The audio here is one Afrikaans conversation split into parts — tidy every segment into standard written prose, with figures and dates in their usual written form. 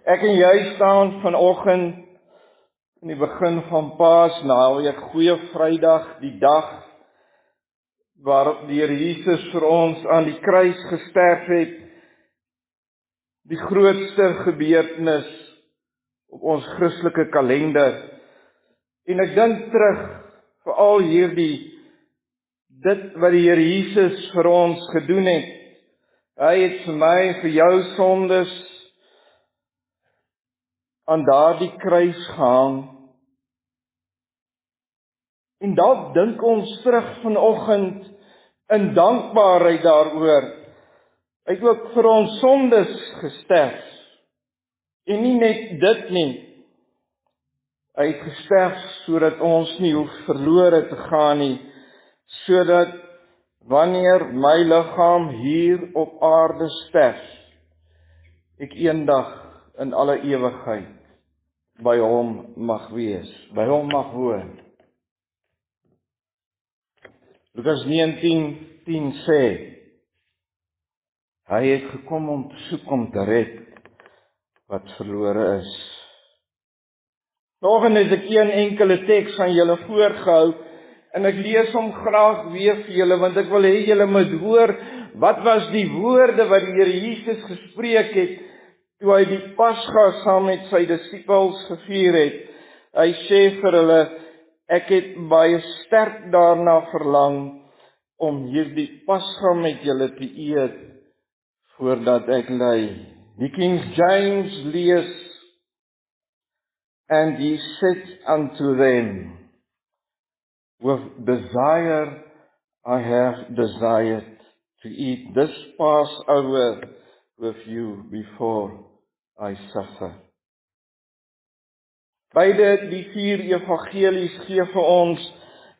Ek en jy staan vanoggend in die begin van Paasnaweek, Goeie Vrydag, die dag waarop die Here Jesus vir ons aan die kruis gesterf het, die grootste gebeurtenis op ons Christelike kalender. En ek dink terug vir al dit wat die Here Jesus vir ons gedoen het. Hy het vir my en vir jou sondes aan daardie kruis gehang. En dalk dink ons terug vanoggend in dankbaarheid daaroor. Hy het ook vir ons sondes gesterf. En nie net dit nie. Hy het gesterf sodat ons nie hoef verlore te gaan nie, sodat wanneer my liggaam hier op aarde sterf, ek eendag in alle ewigheid by hom mag wees, by hom mag woon. Lukas 19:10 sê, hy het gekom om te soek om te red wat verlore is. Vanoggend het ek een enkele teks aan julle voorgehou, en ek lees hom graag weer vir julle, want ek wil hê julle moet hoor, wat was die woorde wat die Here Jesus gespreek het, toe hy die Pasga saam met sy disippels gevier het. Hy sê vir hulle, ek het baie sterk daarna verlang, om hierdie Pasga met julle te eet, voordat ek ly. Die King James lees, and he said unto them, with desire I have desired to eat this Passover with you before I suffer. Beide die 4 evangelies gee vir ons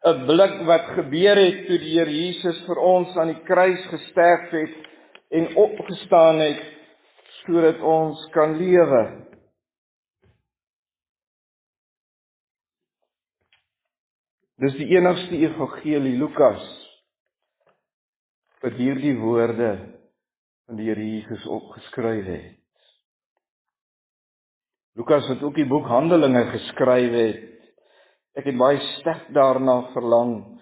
'n blik wat gebeur het toe die Here Jesus vir ons aan die kruis gesterf het en opgestaan het, sodat ons kan lewe. Dis die enigste evangelie, Lukas, wat hierdie woorde van die Here Jesus opgeskryf het. Lukas wat ook die boek Handelinge geskryf het, ek het baie sterk daarna verlang,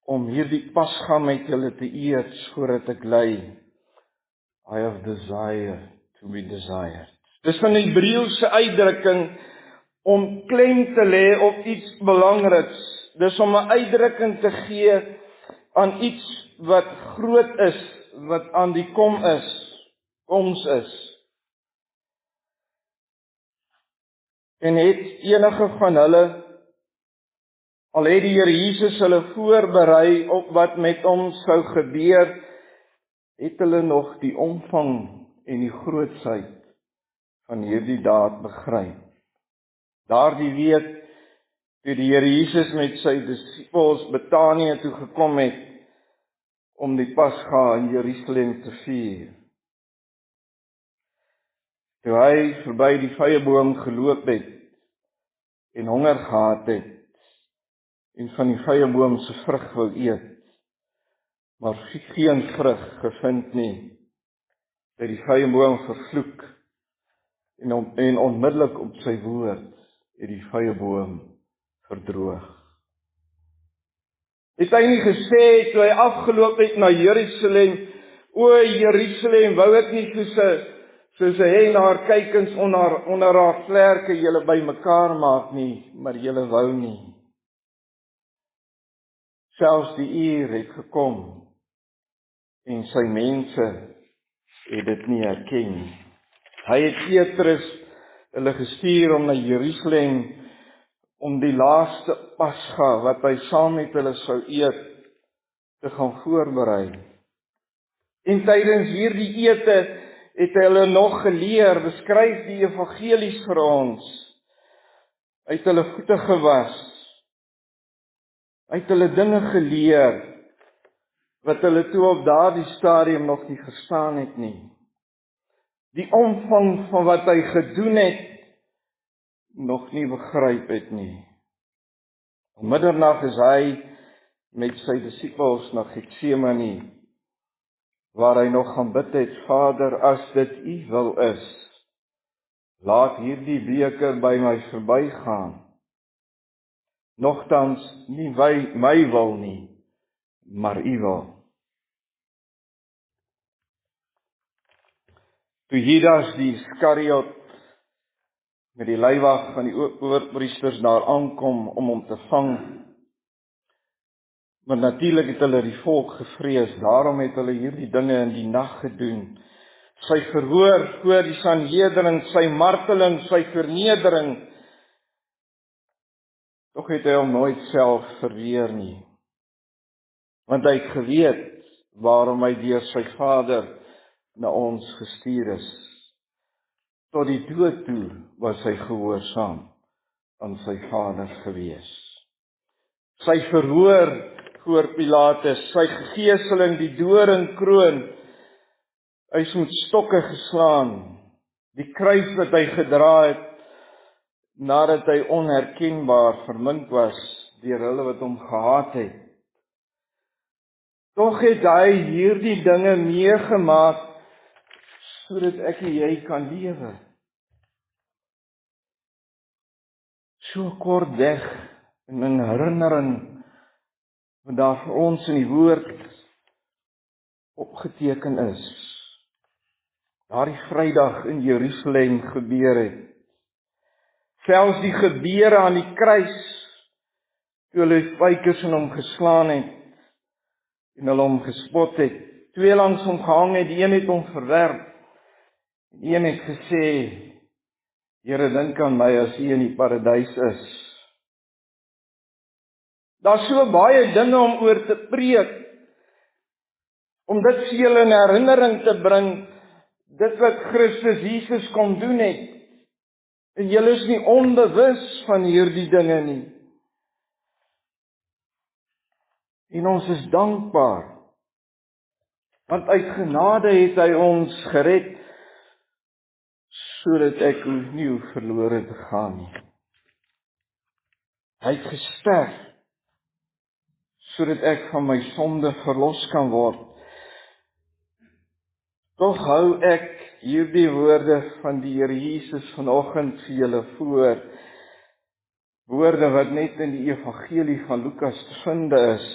om hierdie Pasga met julle te eet, voordat ek ly. I have desire to be desired. Dis van die Hebreëse uitdrukking, om klem te lê op iets belangriks. Dis om 'n uitdrukking te gee aan iets wat groot is, wat aan die koms is. En het enige van hulle, al het die Here Jesus hulle voorberei op wat met hom sou gebeur, het hulle nog die omvang en die grootsheid van hierdie daad begryp. Daardie week, toe die Here Jesus met sy disippels Betanië toe gekom het, om die Pasga in Jerusalem te vier. Toe hy verby die vyeboom geloop het, en honger gehad het, en van die vyeboom se vrug wou eet, maar geen vrug gevind nie, het die vyeboom vervloek, en onmiddellik op sy woord, het die vyeboom verdroog. Het hy nie gesê, toe hy afgeloop het na Jerusalem, o Jerusalem, wou ek nie soos 'n hen haar kykens onder haar vlerke julle bymekaar maak nie, maar julle wou nie. Selfs die uur het gekom, en sy mense het dit nie herken. Hy het Petrus hulle gestuur om na Jerusalem, om die laaste Pasga, wat hy saam met hulle sou eet, te gaan voorberei. En tydens hierdie ete, het hy hulle nog geleer, beskryf die evangelies vir ons. Hy het hulle voete gewas. Hy het hulle dinge geleer, wat hulle toe op daardie stadium nog nie verstaan het nie. Die omvang van wat hy gedoen het, nog nie begryp het nie. Om middernag is hy met sy disippels na Getsemane, waar hy nog gaan bid het, Vader, as dit U wil is, laat hierdie beker by my verbygaan. Nogtans nie my wil nie, maar U wil. Toe Judas die Iskariot met die leiwag van die owerpriesters daar aankom om hom te vang, maar natuurlik het hulle die volk gevrees, daarom het hulle hierdie dinge in die nag gedoen. Sy verhoor voor die Sanhedrin, sy marteling, sy vernedering, tog het hy hom nooit self verweer nie. Want hy het geweet waarom hy deur sy Vader na ons gestuur is. Tot die dood toe was hy gehoorsaam aan sy Vader gewees. Sy verhoor voor Pilatus, sy gegeseling, die doringkroon, hy is met stokke geslaan, die kruis wat hy gedra het, nadat hy onherkenbaar vermink was deur hulle wat hom gehaat het. Tog het hy hierdie dinge meegemaak, sodat ek en jy kan lewe. So kort weg, en in herinnering, wat daar vir ons in die woord opgeteken is. Daardie Vrydag in Jerusalem gebeur het. Selfs die gebeure aan die kruis, toe hulle spykers in hom geslaan het, en hulle hom gespot het, 2 langs hom gehang het, die een het hom verwerp, en die een het gesê, Here, dink aan my as U in die paradys is. Daar's so baie dinge om oor te preek, om dit vir julle in herinnering te bring, dit wat Christus Jesus kom doen het, en julle is nie onbewus van hierdie dinge nie. En ons is dankbaar, want uit genade het hy ons gered, sodat ek nie verlore te gaan nie. Hy het gesterf, sodat ek van my sonde verlos kan word. Tog hou ek hierdie woorde van die Here Jesus vanoggend vir julle voor, woorde wat net in die evangelie van Lukas te vind is.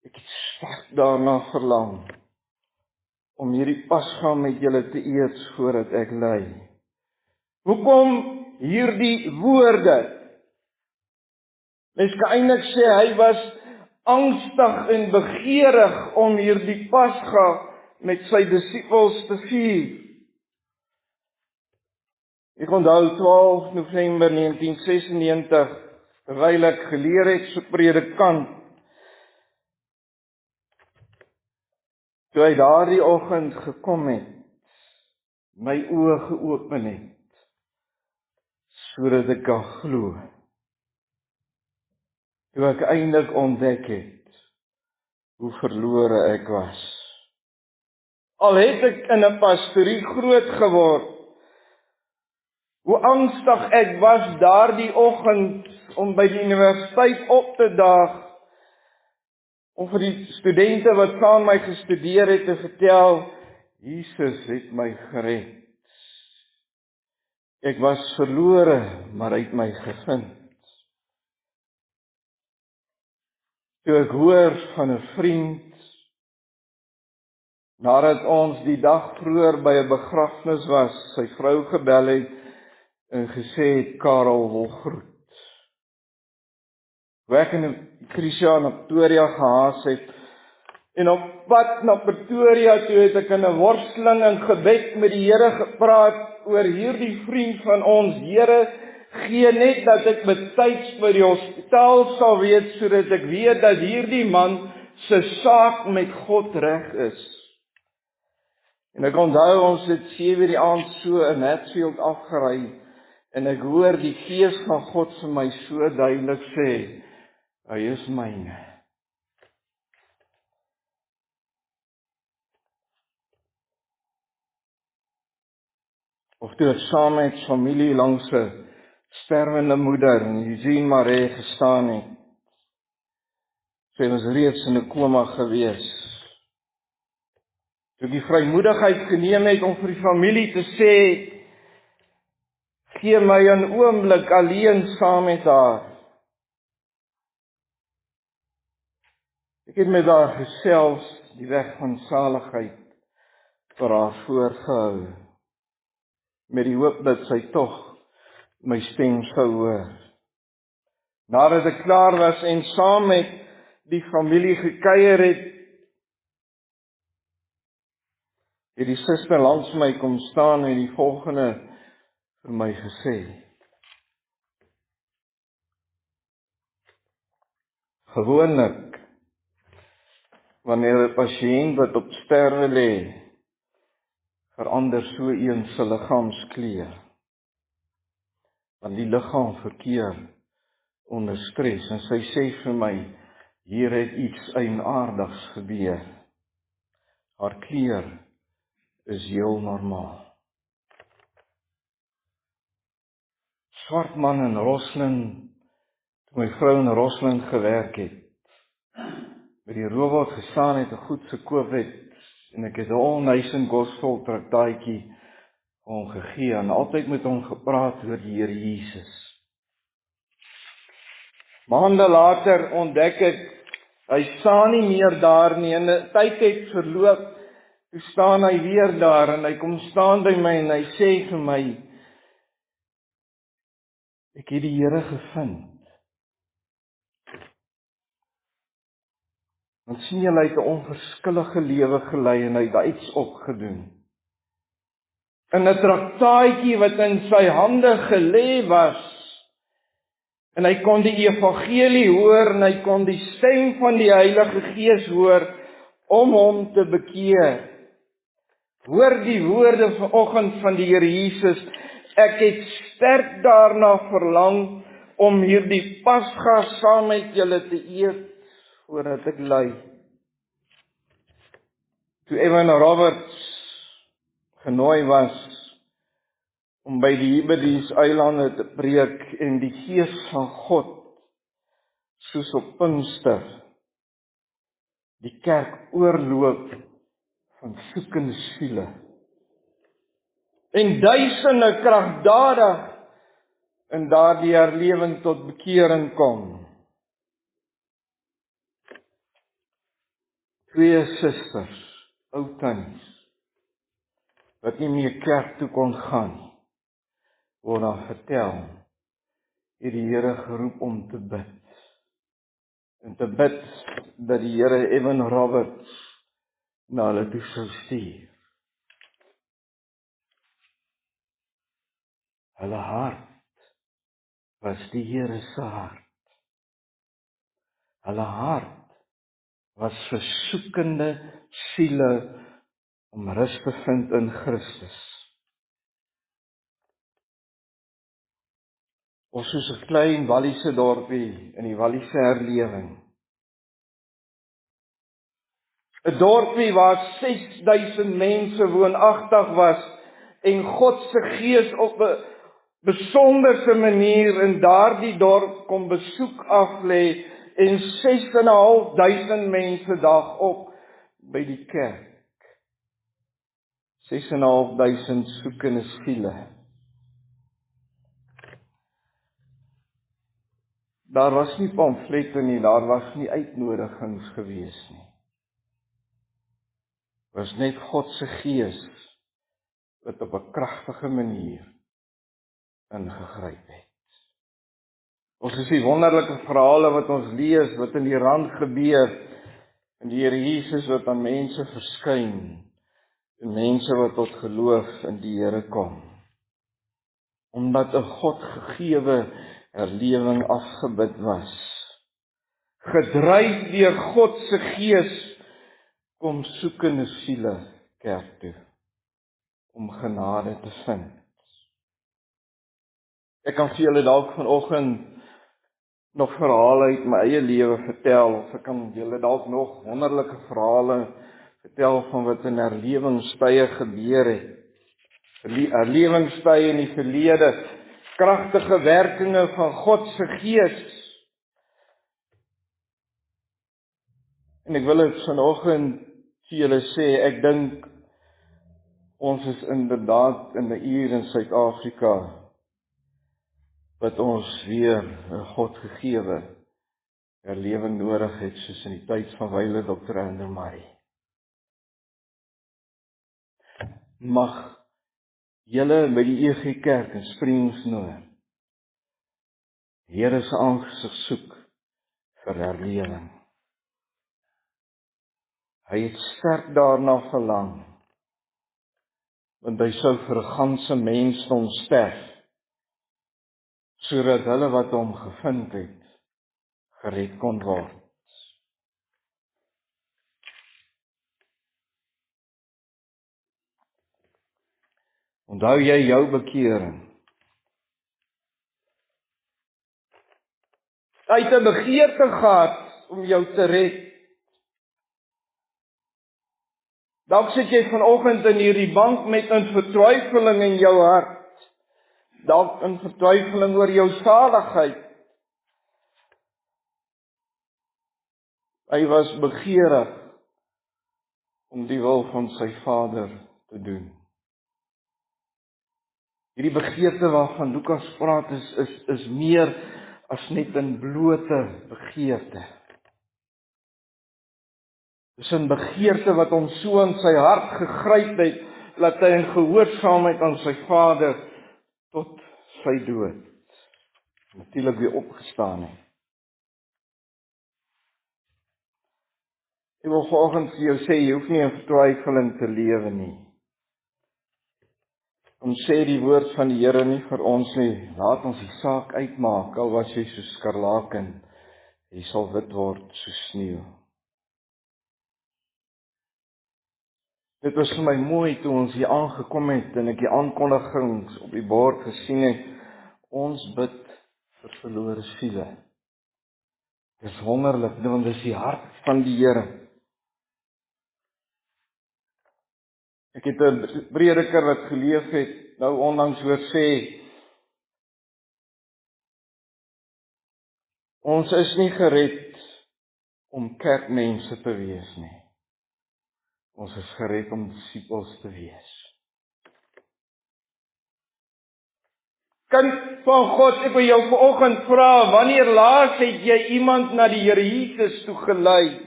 Ek het sterk daarna verlang, om hierdie Pasga met julle te eet voordat ek ly. Hoekom hierdie woorde? Mens kan eintlik sê, hy was angstig en begeerig om hierdie Pasga met sy disippels te vier. Ek onthou 12 November 1996, terwyl ek geleer het so predikant, toe hy daardie oggend gekom het, my oë geopen het, sodat ek kan glo. Toe ek eintlik ontdek het, hoe verlore ek was. Al het ek in 'n pastorie groot geword, hoe angstig ek was daardie oggend om by die universiteit op te daag, om vir die studente wat saam my gestudeer het te vertel, Jesus het my gered. Ek was verlore, maar hy het my gevind. Toe ek hoor van 'n vriend, nadat ons die dag vroeër by 'n begrafnis was, sy vrou gebel het en gesê het, Karel wil groet. Toe ek in Pretoria in Pretoria gehaas het, en op pad na Pretoria toe het ek in 'n worsteling en gebed met die Here gepraat oor hierdie vriend van ons. Here, gee net dat ek betyds by die hospitaal sal wees, sodat ek weet dat hierdie man se saak met God reg is. En ek onthou, ons het 7 die aand so in Hatfield afgery, en ek hoor die Gees van God vir my so duidelik sê, hy is myne. Of toe ek saam met familie langs 'n sterwende moeder in Eugene Maree gestaan het, sy was reeds in 'n koma gewees. Toe die vrymoedigheid geneem het om vir die familie te sê, gee my 'n oomblik alleen saam met haar. Ek het met haar gesels die weg van saligheid vir haar voorgehou, met die hoop dat sy tog my stem sou hoor. Nadat ek klaar was en saam met die familie gekuier het die suster langs my kom staan en die volgende vir my gesê: gewoonlik, wanneer 'n pasiënt wat op sterwe lê, verander so een se liggaamskleur, want die liggaam verkeer onder stres, en sy sê vir my, hier het iets eienaardigs gebeur. Haar kleur is heel normaal. Swart man in Rosslyn, toe my vrou in Rosslyn gewerk het, by die robot gestaan het, 'n goed gekoop het, en ek het 'n onhuising gospel traktaatjie vir hom gegee, en altyd met hom gepraat oor die Here Jesus. Maande later ontdek ek, hy staan nie meer daar nie, en 'n tyd het verloop, toe staan hy weer daar, en hy kom staan by my, en hy sê vir my, ek het die Here gevind. Want sien jy, hy het 'n onverskillige lewe gelei, en hy het iets opgedoen. In 'n traktaatjie wat in sy hande gelê was, en hy kon die evangelie hoor, en hy kon die stem van die Heilige Gees hoor, om hom te bekeer. Hoor die woorde vanoggend van die Here Jesus, ek het sterk daarna verlang, om hierdie Pasga saam met julle te eet, voordat ek ly. Toe Evan Roberts genooi was, om by die Hebrides-eilande te preek, en die Gees van God, soos op Pinkster, die kerk oorloop van soekende siele, en duisende kragtadig in daardie herlewing tot bekering kom. 2 susters, ou tannies, wat nie meer kerk toe kon gaan, word dan vertel, het die Here geroep om te bid. En te bid dat die Here Evan Roberts na hulle toe sou stuur. Hulle hart was die Here se hart. Hulle hart was vir soekende siele om rus te vind in Christus. Ons soos 'n klein Walliese dorpie in die Walliese herlewing. 'n dorpie waar 6000 mense woonagtig was, en God se Gees op 'n besonderse manier in daardie dorp kom besoek aflê, en 6.500 mense dag op by die kerk. 6.500 soekende siele. Daar was nie pamflette nie, daar was nie uitnodigings gewees nie. Was net God se Gees wat op 'n kragtige manier ingegryp het. Ons is die wonderlike verhale wat ons lees, wat in die rand gebeur, en die Here Jesus wat aan mense verskyn, en mense wat tot geloof in die Here kom. Omdat 'n God gegewe herlewing afgebid was. Gedryf deur God se Gees, kom soekende siele kerk toe, om genade te vind. Ek kan vir julle dalk vanoggend nog verhale uit my eie lewe vertel, of ek kan julle dalk nog wonderlike verhale vertel van wat in herlewingstye gebeur het. Herlewingstye in die verlede, kragtige werkinge van God se Gees. En ek wil dit vanoggend vir julle sê, ek dink ons is inderdaad in 'n uur in Suid-Afrika wat ons weer 'n God gegewe herlewing nodig het, soos in die tyd van wyle Dr. Andrew Murray. Mag julle by die EG Kerk in Springsnoor Here se aangesig soek vir herlewing. Hy het sterk daarna verlang, want hy sou vir 'n ganse mensdom sterf, sodat hulle wat hom gevind het, gered kon word. Onthou jy jou bekering? Hy het 'n begeerte gehad om jou te red. Dalk sit jy vanoggend in hierdie bank met 'n vertwyfeling in jou hart. Dalk 'n vertwyfeling oor jou saligheid. Hy was begeerig om die wil van sy Vader te doen. Hierdie begeerte waarvan Lukas praat is meer as net 'n blote begeerte. Dis 'n begeerte wat hom so in sy hart gegryp het, dat hy in gehoorsaamheid aan sy Vader tot sy dood natuurlik weer opgestaan het. Ek wil vanoggend vir jou sê, jy hoef nie in vertwyfeling te lewe nie. Om sê die woord van die Here nie vir ons nie, laat ons die saak uitmaak, al was jy soos skarlaken, jy sal wit word soos sneeu. Dit was vir my mooi toe ons hier aangekom het en ek die aankondigings op die bord gesien het. Ons bid vir verlore siele. Dis wonderlik, want dis die hart van die Here. Ek het 'n prediker wat geleef het, nou onlangs hoor sê, ons is nie gered om kerkmense te wees nie. Ons is gered om disippels te wees. Kind van God, ek wil jou vanoggend vra, wanneer laas het jy iemand na die Here Jesus toe gelei?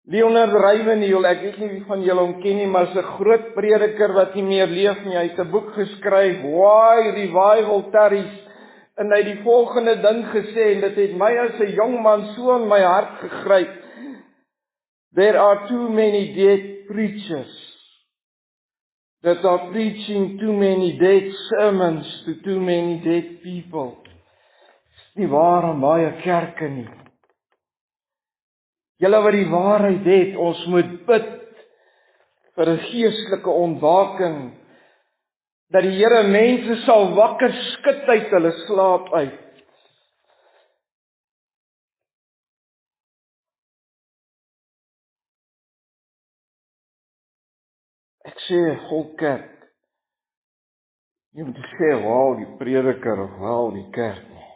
Leonard Ravenhill, ek weet nie wie van julle hom ken nie, maar is 'n groot prediker wat nie meer leef nie. Hy het 'n boek geskryf, Why Revival Tarries, en hy het die volgende ding gesê, en dit het my as 'n jong man so in my hart gegryp. There are too many dead preachers that are preaching too many dead sermons to too many dead people. Dis nie waar aan baie kerke nie. Julle wat die waarheid het, ons moet bid vir 'n geestelike ontwaking, dat die Here mense sal wakker skud uit hulle slaap uit. Ek sê volkerk, jy moet sê, wow, die prediker of wow, die kerk nie.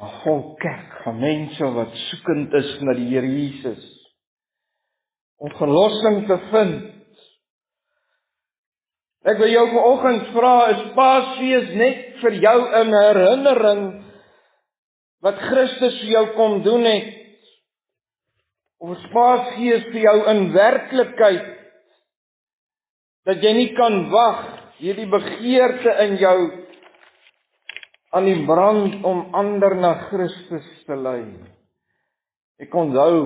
'n volkerk van mense wat soekend is na die Here Jesus, om verlossing te vind. Ek wil jou vanoggend vra, is Paasfees net vir jou 'n herinnering wat Christus vir jou kom doen het? Of is Paasfees vir jou in werklikheid, dat jy nie kan wag, hierdie begeerte in jou aan die brand om ander na Christus te lei? Ek onthou,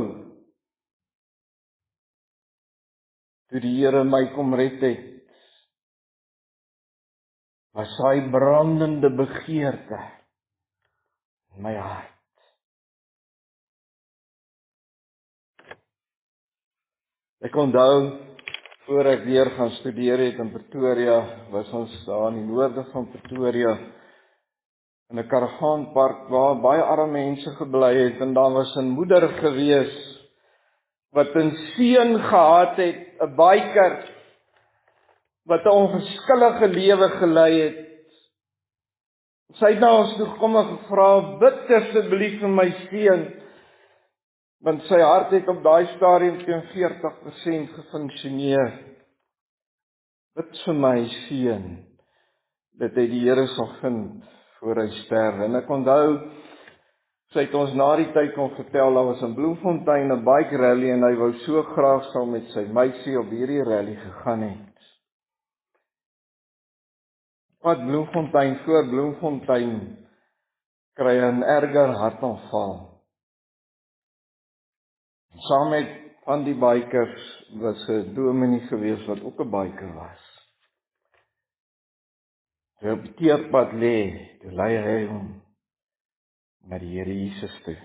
toe die Here my kom red het, was hy brandende begeerte in my hart. Ek onthou, voor ek weer gaan studeer het in Pretoria, was ons daar in die noorde van Pretoria, in 'n karavaanpark waar baie arme mense gebly het, en daar was 'n moeder gewees, wat 'n seun gehad het, 'n biker, wat 'n onverskillige lewe gelei het. Sy het na ons toe gekom en gevra, bid asseblief vir my seun, want sy hart het op daai stadium teen 40% gefunksioneer. Bid vir my seun, dat hy die Here sal vind voor hy sterwe. En ek onthou, sy het ons na die tyd kon vertel, daar was in Bloemfontein 'n bike rally en hy wou so graag saam met sy meisie op hierdie rally gegaan het. Wat Bloemfontein voor Bloemfontein kry 'n erger hartaanval. Saam met van die bikers was 'n dominee gewees wat ook 'n biker was. Toe op die teerpad lê, toe lei hy hom na die Here Jesus toe.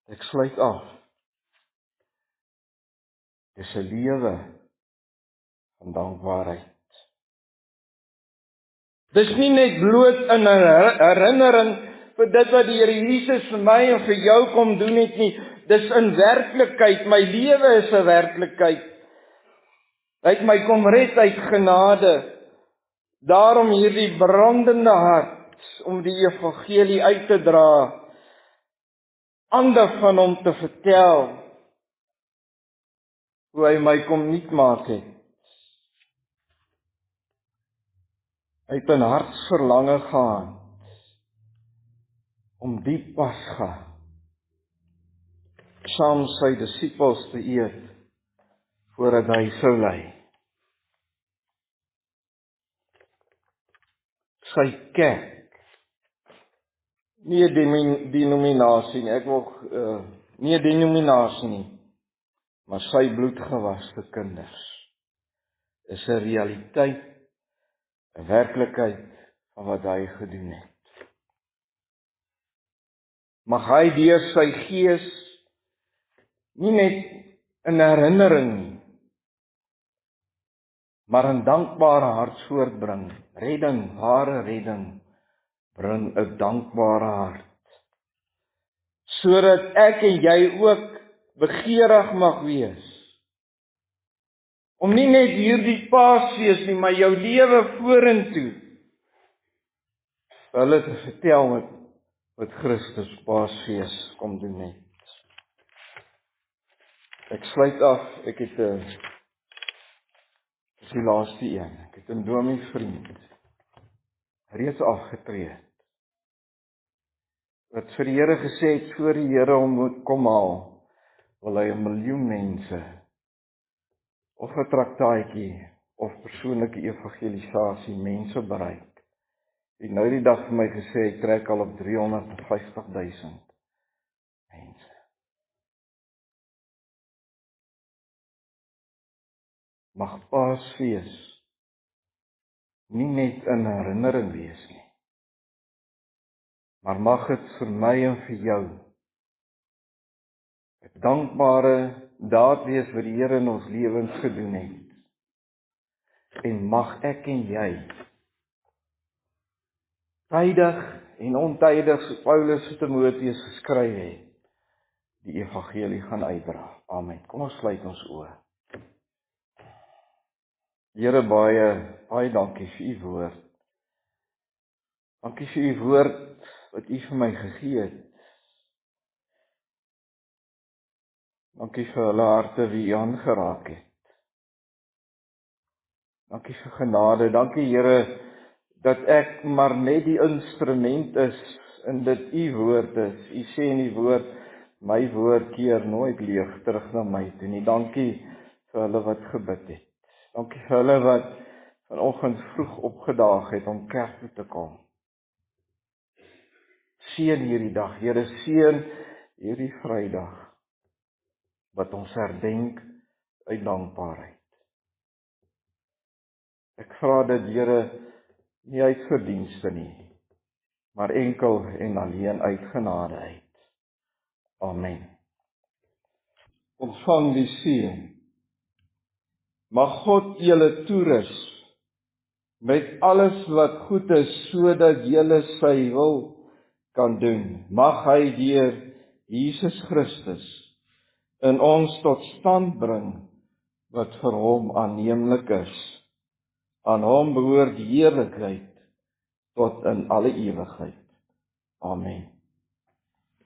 Ek sluit af. Dis 'n lewe van dankbaarheid. Dis nie net bloot 'n herinnering vir dit wat die Here Jesus vir my en vir jou kom doen het nie. Dis in werklikheid, my lewe is 'n werklikheid. Hy het my kom red uit genade. Daarom hierdie brandende hart om die evangelie uit te dra, ander van hom te vertel hoe hy my kom nuut maak het. Hy het 'n hartsverlange gehad om die Pasga saam sy disippels te eet voordat hy sou ly. Sy kerk, nie 'n denominasie nie, ek wil nie 'n denominasie nie, maar sy bloedgewaste kinders is 'n realiteit, 'n werklikheid van wat hy gedoen het. Mag hy deur sy gees nie net in herinnering nie, maar 'n dankbare hart voortbring. Redding, ware redding, bring 'n dankbare hart. Sodat ek en jy ook begeerig mag wees om nie net hierdie Paasfees nie, maar jou lewe vorentoe hulle te vertel wat Christus Paasfees kom doen het. Ek sluit af, ek het dis die laaste een. Ek het 'n dominee vriend reeds afgetree wat vir die Here gesê het, voor die Here hom moet kom haal, wil hy 1 miljoen mense of 'n traktaatjie of persoonlike evangelisasie mense bereik. Hy het nou die dag vir my gesê, hy trek al op 350.000 mense. Mag Paasfees nie net 'n herinnering wees nie, maar mag dit vir my en vir jou 'n dankbare daad wees wat die Here in ons lewens gedoen het. En mag ek en jy tydig en ontydig, soos Paulus vir Timoteus geskryf het, die evangelie gaan uitdra. Amen. Kom ons sluit ons oë. Here, baie dankie vir u woord. Dankie vir u woord wat u vir my gegee het. Dankie vir hulle harte wie u aangeraak het. Dankie vir genade. Dankie, Here, dat ek maar net die instrument is en dit u woord is. U sê in die woord, my woord keer nooit leeg terug na my toe nie. Dankie vir hulle wat gebid het. Dankie vir hulle wat vanoggend vroeg opgedaag het om kerk toe te kom. Seën hierdie dag, Here, seën hierdie Vrydag wat ons herdenk uit dankbaarheid. Ek vra dit, Here, nie uit verdienste nie, maar enkel en alleen uit genade uit. Amen. Ontvang die seën. Mag God julle toerus met alles wat goed is, sodat julle sy wil kan doen. Mag hy deur Jesus Christus in ons tot stand bring wat vir hom aanneemlik is. Aan hom behoort die heerlikheid tot in alle ewigheid. Amen.